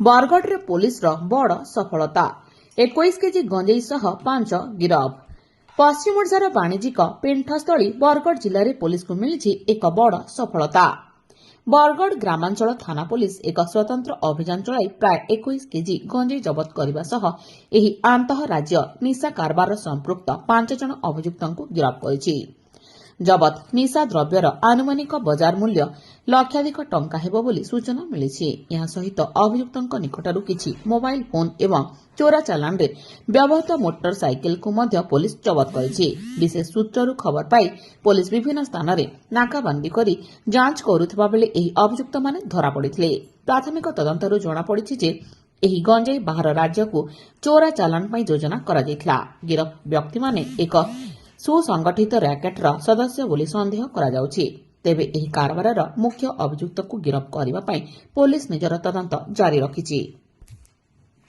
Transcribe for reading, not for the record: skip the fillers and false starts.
Bargarh police बड़ सफलता 21 KG गंजेई सह 5 गिरफ। पश्चिम ओडिशार वाणिज्यिक पेंठस्थली बरगढ़ जिले में पुलिस को मिली एक बड़ सफलता। बरगढ़ ग्रामांचल थाना पुलिस एक स्वतंत्र अभियान चलाई प्राय 21 केजी गंजेई जबत करने सह एही आंतः राज्य निशा कारबार संपृक्त 5 जन अभियुक्तଙ୍କୁ गिरफ्त କରିଛି। जबत निशा द्रव्यर आनुमानिक बजार मूल्य लक्षाधिक टंका हेबो बोली सूचना मिली। यह सहित अभियुक्तଙ୍କ निकटरू किछि मोबाइल फोन एवं चोरा चालान रे व्यवहृत मोटर साइकिल को मध्य पुलिस जबत करिछि। विशेष सूत्ररू खबर पाई पुलिस विभिन्न स्थान रे नाकाबंदी करी जांच करुथबा बेले एही अभियुक्त माने धरा पड़िथिले। प्राथमिक तदंतरू जणा पड़िछि जे एही गंजेई बाहर राज्य को चोरा चालान पई योजना करा जायथिला। गिरफ व्यक्ति माने एक सुसंगठित रैकेटर सदस्य बोली संदेह करा जाउछि। तेबे एही कारबारर मुख्य अभियुक्त को गिरफ्त करबा पई पुलिस निजर तदंत जारी रखिछि।